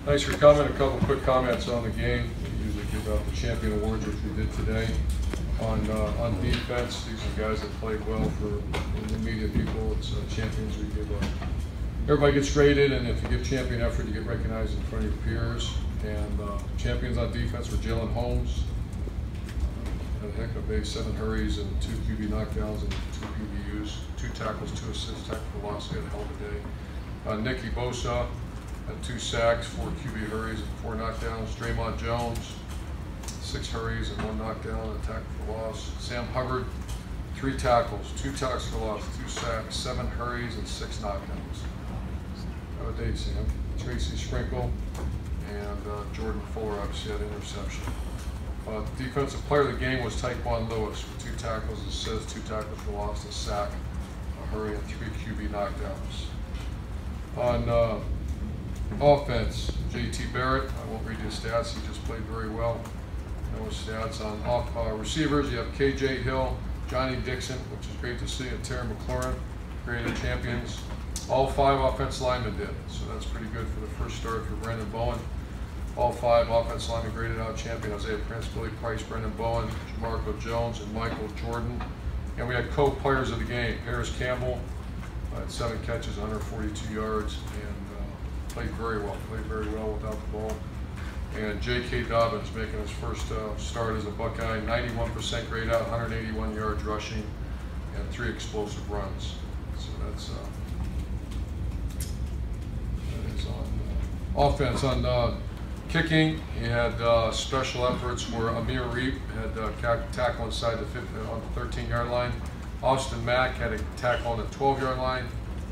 Thanks for coming. A couple quick comments on the game. We usually give out the champion awards, which we did today. On defense, these are guys that played well for the media people. It's champions. We give everybody gets graded, and if you give champion effort, you get recognized in front of your peers. And champions on defense were Jalen Holmes. Had a heck of a day, 7 hurries and 2 QB knockdowns and 2 QBUs, 2 tackles, 2 assists, tackle for loss. He had a hell of a day. Nicky Bosa had 2 sacks, 4 QB hurries and 4 knockdowns. Draymond Jones, 6 hurries and 1 knockdown and a tackle for loss. Sam Hubbard, 3 tackles, 2 tackles for loss, 2 sacks, 7 hurries and 6 knockdowns. Have a day, Sam. Tracy Sprinkle and Jordan Fuller obviously had an interception. Defensive player of the game was Tyquan Lewis with 2 tackles, assists, 2 tackles for loss, a sack, a hurry, and 3 QB knockdowns. On offense, JT Barrett, I won't read his stats, he just played very well. No stats. On receivers, you have KJ Hill, Johnny Dixon, which is great to see, and Terry McLaurin, creative champions. All 5 offensive linemen did, so that's pretty good for the first start for Brandon Bowen. All 5 offensive linemen graded out champion: Isaiah Prince, Billy Price, Brendan Bowen, Jamarco Jones, and Michael Jordan. And we had co-players of the game. Paris Campbell had 7 catches, 142 yards, and played very well without the ball. And J.K. Dobbins making his first start as a Buckeye, 91% grade out, 181 yards rushing, and 3 explosive runs. So that is on offense. On kicking, he had special efforts where Amir Reep had tackle inside on the 13-yard line. Austin Mack had a tackle on the 12-yard line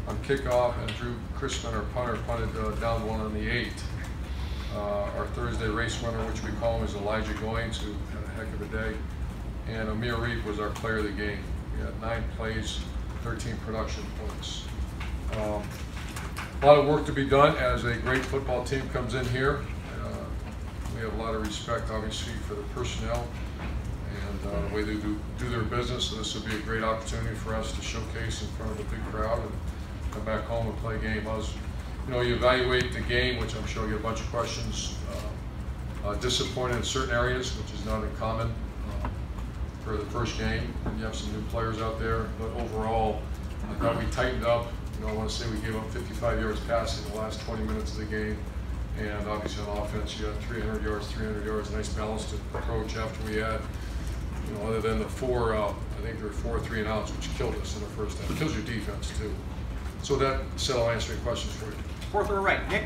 on kickoff, and Drew Chrisman, our punter, punted down 1 on the 8. Our Thursday race winner, which we call him, is Elijah Goins, who had a heck of a day. And Amir Reep was our player of the game. We had 9 plays, 13 production points. A lot of work to be done as a great football team comes in here. We have a lot of respect, obviously, for the personnel and the way they do their business. So this will be a great opportunity for us to showcase in front of a big crowd and come back home and play a game. You evaluate the game, which I'm sure you'll get a bunch of questions. Disappointed in certain areas, which is not uncommon for the first game. And you have some new players out there, but overall, I thought we tightened up. I want to say we gave up 55 yards passing the last 20 minutes of the game. And obviously on offense, you got 300 yards, nice balanced approach after we had, other than the 4, I think there were 4 3-and-outs, which killed us in the first half. It kills your defense too. So that said, I'll answer your questions for you. 4th row right, Nick.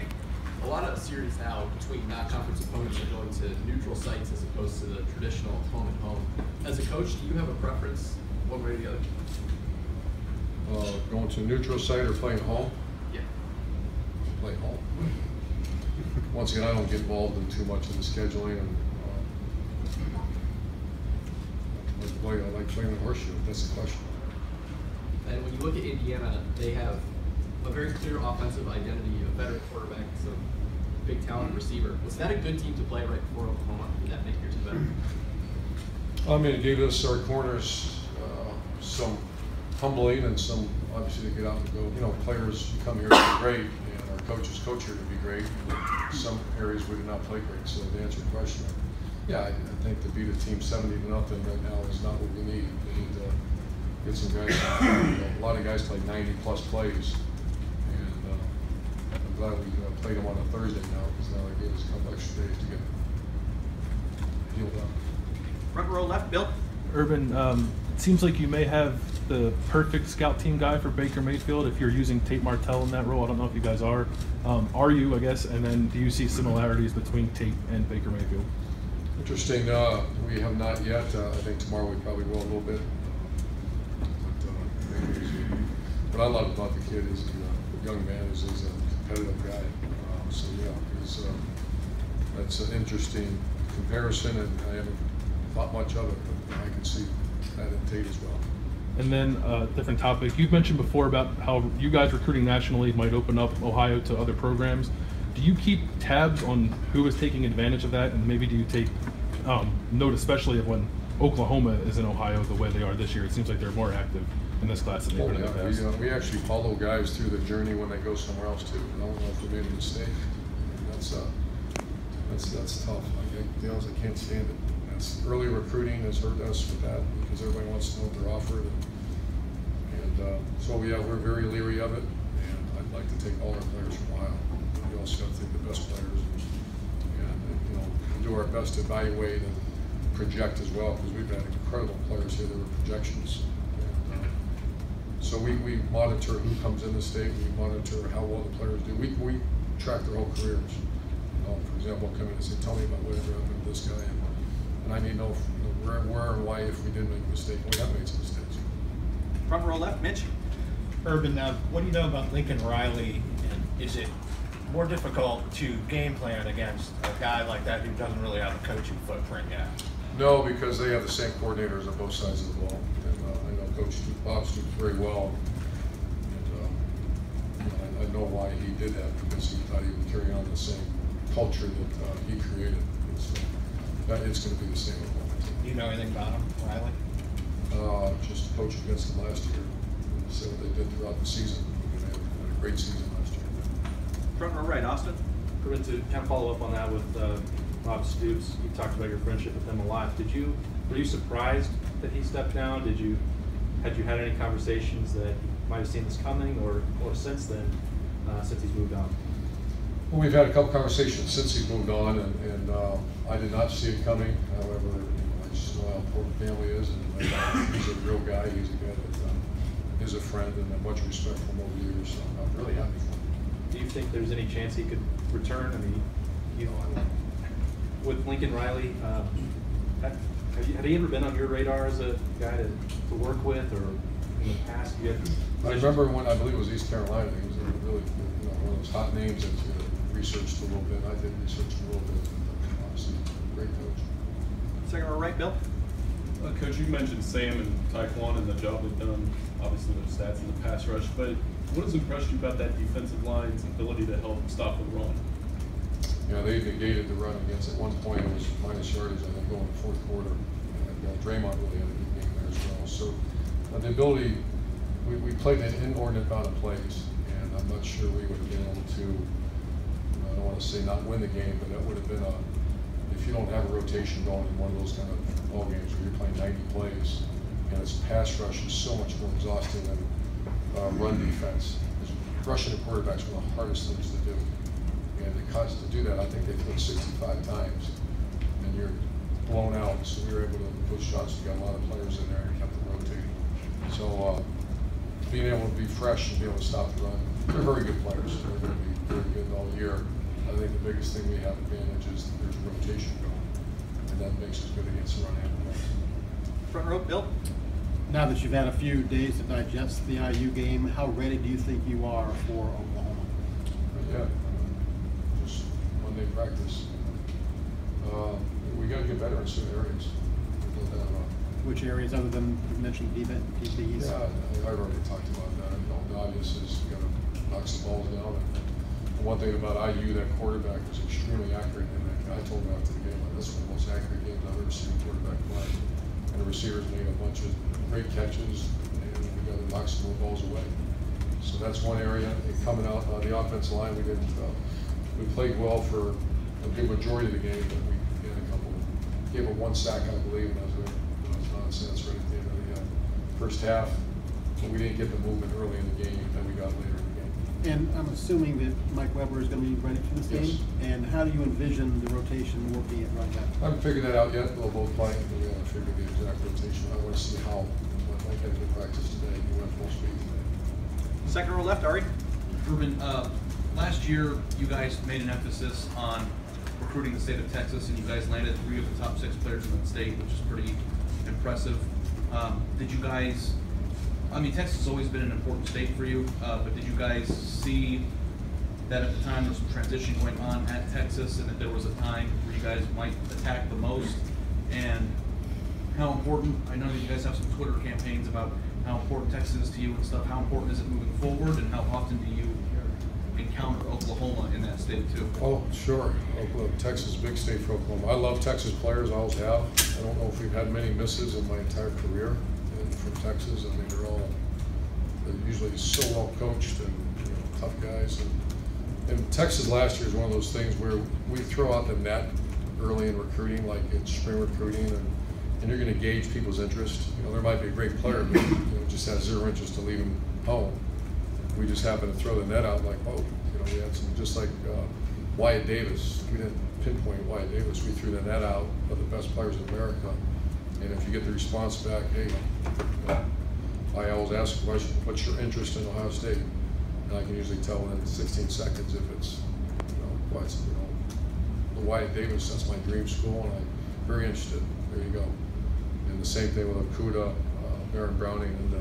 A lot of series now between non-conference opponents are going to neutral sites as opposed to the traditional home and home. As a coach, do you have a preference one way or the other? Going to a neutral site or playing home? Yeah. Play home. Once again, I don't get involved in too much of the scheduling, and I like playing the horseshoe, if that's the question. And when you look at Indiana, they have a very clear offensive identity, a better quarterback, some big talent receiver. Was that a good team to play right before Oklahoma? Did that make your team better? I mean, it gave us our corners some humbling and some, obviously, to get out and go. Players come here to be great, and our coaches coach here to be great. And some areas we did not play great. So to answer your question, yeah, I think to beat a team 70-0 right now is not what we need. We need to get some guys. A lot of guys play 90+ plays, and I'm glad we played them on a Thursday now, because now it gave us a couple extra days to get healed up. Front row left, Bill. Urban, it seems like you may have the perfect scout team guy for Baker Mayfield if you're using Tate Martell in that role. I don't know if you guys are. Are you, I guess, and then do you see similarities between Tate and Baker Mayfield? Interesting. We have not yet. I think tomorrow we probably will a little bit. What I love about the kid is the young man is he's a competitive guy. So yeah, that's an interesting comparison, and I haven't thought much of it, but I can see that in Tate as well. And then different topic. You've mentioned before about how you guys recruiting nationally might open up Ohio to other programs. Do you keep tabs on who is taking advantage of that, and maybe do you take note, especially of when Oklahoma is in Ohio the way they are this year? It seems like they're more active in this class than they've been in the past. We actually follow guys through the journey when they go somewhere else too. I don't know if they made a mistake. And that's That's tough. To be honest, I can't stand it. That's early recruiting has hurt us with that because everybody wants to know what they're offered, and so yeah, we're very leery of it. And I'd like to take all our players from Ohio. We also got to take the best players, and do our best to evaluate and project as well, because we've had incredible players here that were projections. And, so we monitor who comes in the state. We monitor how well the players do. We track their whole careers. For example, come in and say, tell me about whatever happened to this guy, and I need to know, where and why if we did make a mistake. We have made some mistakes. Front row left, Mitch. Urban, what do you know about Lincoln Riley, and is it more difficult to game plan against a guy like that who doesn't really have a coaching footprint yet? No, because they have the same coordinators on both sides of the ball. And I know Coach Bob Stoops very well. And I know why he did that, because he thought he would carry on the same culture that he created. So it's going to be the same with him. Do you know anything about him, Riley? Just coach against them last year. See what they did throughout the season. They had a great season last year. Front row right, Austin. Urban, to kind of follow up on that with Bob Stoops, you talked about your friendship with him a lot. Were you surprised that he stepped down? Had you had any conversations that you might have seen this coming, or since then, since he's moved on? Well, we've had a couple conversations since he's moved on, and I did not see it coming. However, I just know how important family is, and he's a real guy. He's a guy that is a friend, and I'm much respect for him over the years. So I'm really happy for him. Do you think there's any chance he could return? I mean, with Lincoln Riley, have he ever been on your radar as a guy to work with, or in the past? I remember when, I believe it was East Carolina, he was really one of those hot names that you researched a little bit. I did research a little bit. Obviously, great coach. Second row right, Bill. Coach, you mentioned Sam and Taekwon and the job they've done, obviously their stats in the pass rush, but what has impressed you about that defensive line's ability to help stop the run? Yeah, they negated the run against. At one point, it was minus yardage, I think, going in the fourth quarter. And Draymond really had a good game there as well. So the ability, we played an inordinate amount of plays, and I'm not sure we would have been able to, I don't want to say not win the game, but that would have been if you don't have a rotation going in one of those kind of ball games where you're playing 90 plays, and its pass rush is so much more exhausting than run defense. Rushing the quarterback's one of the hardest things to do. And to do that, I think they put 65 times, and you're blown out. So we were able to put shots. We got a lot of players in there and kept them rotating. So being able to be fresh and be able to stop the run, they're very good players. They're going to be very good all year. I think the biggest thing we have advantage is there's rotation going, and that makes us good against the run and pass. Front row, Bill. Now that you've had a few days to digest the IU game, how ready do you think you are for Oklahoma? Yeah, just Monday practice. We got to get better in certain areas. Which areas, other than you mentioned DBs? Yeah, I already talked about that. The obvious is you got to knock some balls down. And one thing about IU, that quarterback was extremely accurate. And I told him after the game, this was the most accurate game I've ever seen a quarterback play. And the receivers made a bunch of great catches, and we got to knock some more balls away. So that's one area. And coming out on the offensive line, we played well for a good majority of the game, but we had a couple. Gave up one sack, I believe, and that was nonsense right at the end of the first half. But we didn't get the movement early in the game that we got later in the game. And I'm assuming that Mike Weber is going to be ready for this Yes. game. And how do you envision the rotation working at right now? I haven't figured that out yet. They'll both play. We haven't figured the exact rotation. I want to see how. Mike had a good practice today. He went full speed today. Second row left, Ari. Urban, last year you guys made an emphasis on recruiting the state of Texas, and you guys landed 3 of the top 6 players in the state, which is pretty impressive. Did you guys, I mean, Texas has always been an important state for you, but did you guys see that at the time there was some transition going on at Texas, and that there was a time where you guys might attack the most? And how important, I know that you guys have some Twitter campaigns about how important Texas is to you and stuff. How important is it moving forward, and how often do you encounter Oklahoma in that state too? Oh, sure. Texas is a big state for Oklahoma. I love Texas players, I always have. I don't know if we've had many misses in my entire career from Texas. I mean, they're usually so well coached and tough guys. And And Texas last year is one of those things where we throw out the net early in recruiting, like in spring recruiting, and you're going to gauge people's interest. You know, there might be a great player, but just has zero interest to leave him home. We just happen to throw the net out like, oh, we had some, just like Wyatt Davis. We didn't pinpoint Wyatt Davis. We threw the net out of the best players in America. And if you get the response back, hey, I always ask a question, what's your interest in Ohio State? And I can usually tell in 16 seconds if it's, the Wyatt Davis, that's my dream school, and I'm very interested. There you go. And the same thing with Okuda, Baron Browning, and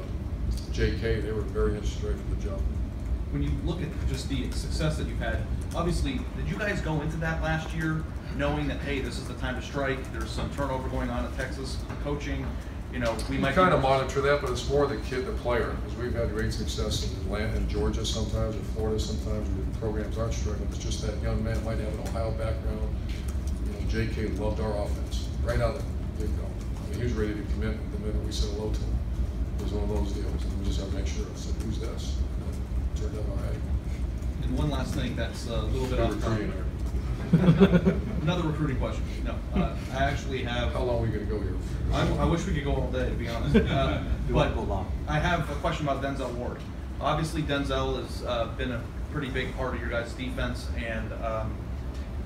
JK, they were very interested right from the jump. When you look at just the success that you've had, obviously, did you guys go into that last year knowing that, hey, this is the time to strike, there's some turnover going on at Texas, coaching, we might kind of monitor that, but it's more the kid, the player, because we've had great success in Atlanta and Georgia sometimes, or Florida sometimes, where the programs aren't struggling. It's just that young man might have an Ohio background. JK loved our offense right out of the get-go. I mean, he was ready to commit the minute we said hello to him. It was one of those deals, and we just have to make sure. I said, who's this? And it turned out all right. And one last thing that's a little bit off topic. Recruiting. Another recruiting question. No, I actually have. How long are we going to go here? I wish we could go all day, to be honest. But I have a question about Denzel Ward. Obviously, Denzel has been a pretty big part of your guys' defense, and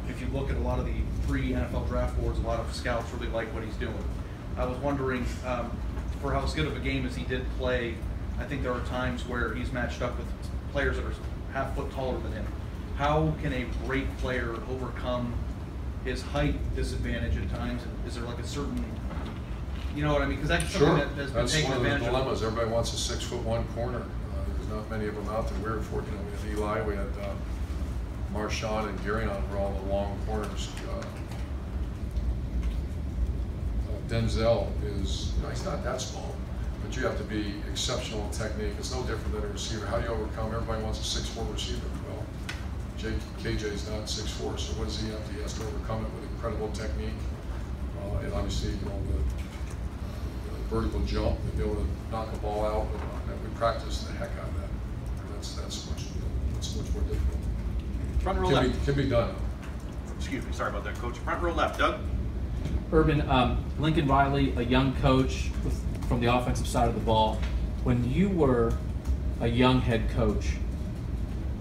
if you look at a lot of the pre-NFL draft boards, a lot of scouts really like what he's doing. I was wondering, for how good of a game as he did play, I think there are times where he's matched up with players that are half foot taller than him. How can a great player overcome his height disadvantage at times? Is there like a certain, you know what I mean? Because that's something that has been taken advantage of. That's one of the dilemmas. Everybody wants a 6'1" corner. There's not many of them out there. We were fortunate. We had Eli, we had Marshawn and Garyon were all the long corners. Denzel is, he's not that small, but you have to be exceptional in technique. It's no different than a receiver. How do you overcome? Everybody wants a 6'4" receiver. Well, KJ's not 6'4", so what does he have to? He has to overcome it with incredible technique. And obviously, the vertical jump, and be able to knock a ball out. And we practice the heck out of that. That's much more difficult. Front row left. Can be done. Excuse me, sorry about that, Coach. Front row left, Doug. Urban, Lincoln Riley, a young coach from the offensive side of the ball. When you were a young head coach,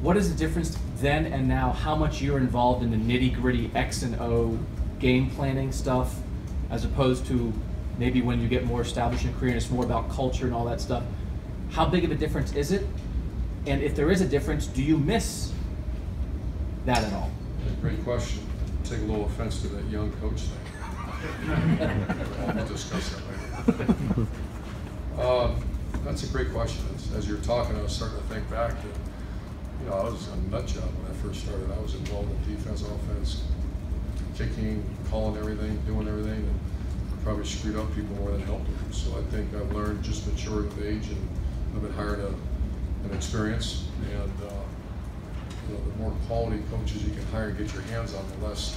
what is the difference then and now? How much you're involved in the nitty-gritty X and O game planning stuff, as opposed to maybe when you get more established in career and it's more about culture and all that stuff? How big of a difference is it? And if there is a difference, do you miss that at all? Great question. Take a little offense to that young coach thing. We'll discuss that later. That's a great question. As you're talking, I was starting to think back that, I was a nut job when I first started. I was involved in defense, offense, kicking, calling everything, doing everything, and probably screwed up people more than helped them. So I think I've learned just maturity with age, and I've been hired an experience, and the more quality coaches you can hire and get your hands on, the less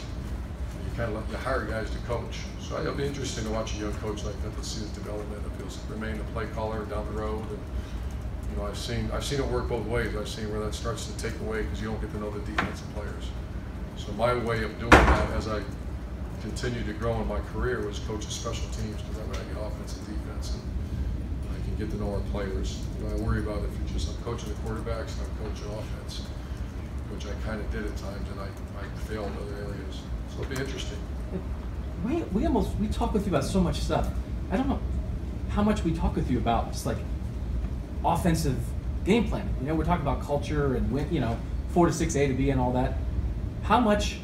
you hire guys to coach. So it'll be interesting to watch a young coach like that to see his development, if he'll remain a play caller down the road. And I've seen it work both ways. I've seen where that starts to take away because you don't get to know the defensive players. So my way of doing that as I continued to grow in my career was coaching special teams, because that way I get offense and defense, and I can get to know our players. I worry about if you're just I'm coaching the quarterbacks and I'm coaching offense, which I kind of did at times, and I failed in other areas. So it'll be interesting. We talk with you about so much stuff. I don't know how much we talk with you about just like offensive game planning. We're talking about culture and 4 to 6 A to B and all that. How much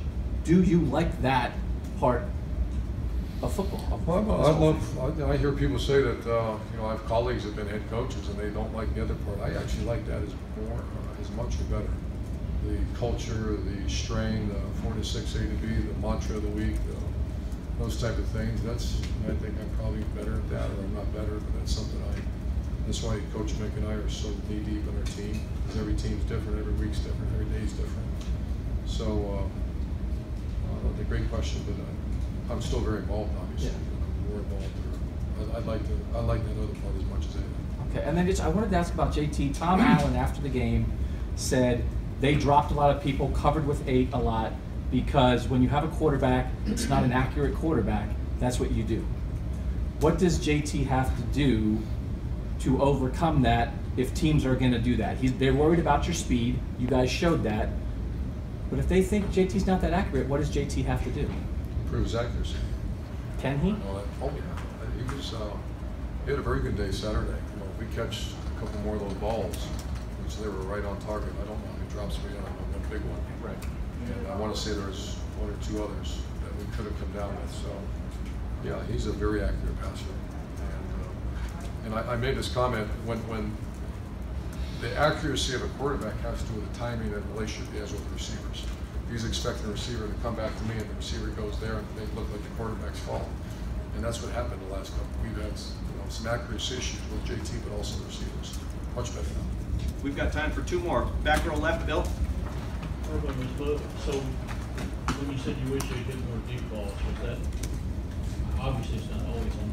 do you like that part of football? I hear people say that I have colleagues that have been head coaches and they don't like the other part. I actually like that as much or better. The culture, the strain, the 4 to 6 A to B, the mantra of the week, those type of things. I think I'm probably better at that, or I'm not better, but that's something that's why Coach Mick and I are so knee deep in our team, because every team's different, every week's different, every day's different. So, a great question, but I'm still very involved, obviously. Yeah. More involved. I like that other part as much as anything. Okay, and then I wanted to ask about JT. Tom Allen, after the game, said They dropped a lot of people, covered with 8 a lot, because when you have a quarterback, it's not an accurate quarterback, that's what you do. What does JT have to do to overcome that if teams are going to do that? They're worried about your speed. You guys showed that. But if they think JT's not that accurate, what does JT have to do? Improve his accuracy. Can he? Oh yeah, he had a very good day Saturday. You know, if we catch a couple more of those balls, which they were right on target. I don't know how many drops we got on one big one. Right. And I want to say there's 1 or 2 others that we could have come down with. So, yeah, he's a very accurate passer. And I made this comment when the accuracy of a quarterback has to do with the timing and relationship he has with the receivers. He's expecting the receiver to come back to me, and the receiver goes there, and they look like the quarterback's fault. And that's what happened the last couple. We've had some accuracy issues with JT, but also the receivers. Much better now. We've got time for 2 more. Back row left, Bill. Urban, so when you said you wish you'd hit more deep balls, was that, obviously it's not always on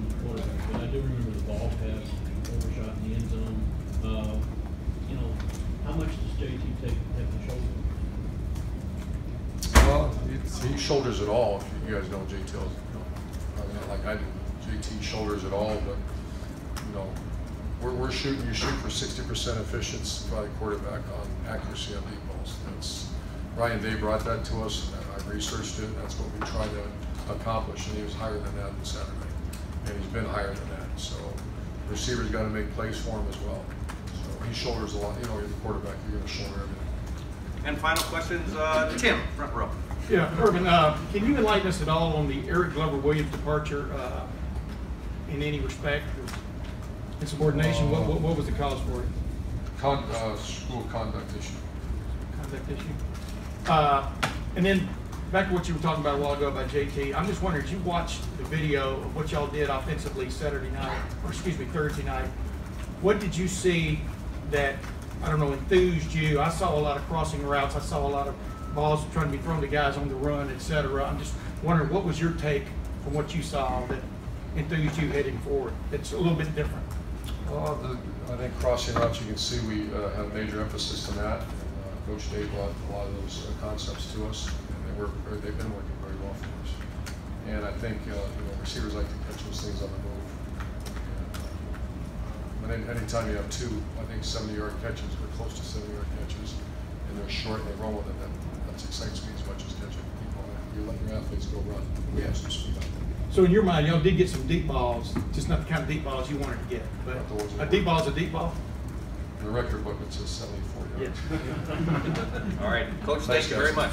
the quarterback, but I do remember the ball pass, overshot in the end zone. You know, how much does JT have to shoulder? Well, he shoulders it all. If you guys know JT, probably not like I do. JT shoulders it all, but you know, we're shooting. You shoot for 60% efficiency by the quarterback on accuracy on deep balls. That's Ryan Day brought that to us, and I researched it. That's what we tried to accomplish, and he was higher than that on Saturday, and he's been higher than that. So the receiver's got to make plays for him as well. So he shoulders a lot. You know, you're the quarterback. You're going to shoulder everything. And final questions, Tim, front row. Yeah, Urban, can you enlighten us at all on the Eric Glover-Williams departure in any respect? Insubordination, what was the cause for it? School conduct issue. Conduct issue. And then back to what you were talking about a while ago about JT, I'm just wondering, did you watch the video of what y'all did offensively Thursday night? What did you see that, I don't know, enthused you? I saw a lot of crossing routes. I saw a lot of balls trying to be thrown to guys on the run, etc. I'm just wondering, what was your take from what you saw that enthused you heading forward? It's a little bit different. I think crossing routes, you can see we had a major emphasis on that. Coach Dave brought a lot of those concepts to us, and they've been working very well for us. And I think receivers like to catch those things on the move. And anytime you have 2, I think 70-yard catches, we're close to 70-yard catches, and they're short and they roll with it, that excites me as much as catching people. You let your athletes go run. We have some speed out there. So in your mind, y'all did get some deep balls, just not the kind of deep balls you wanted to get. But a deep ball is a deep ball? The record book, it says 74 yards. Yes. All right, Coach, thank you very much.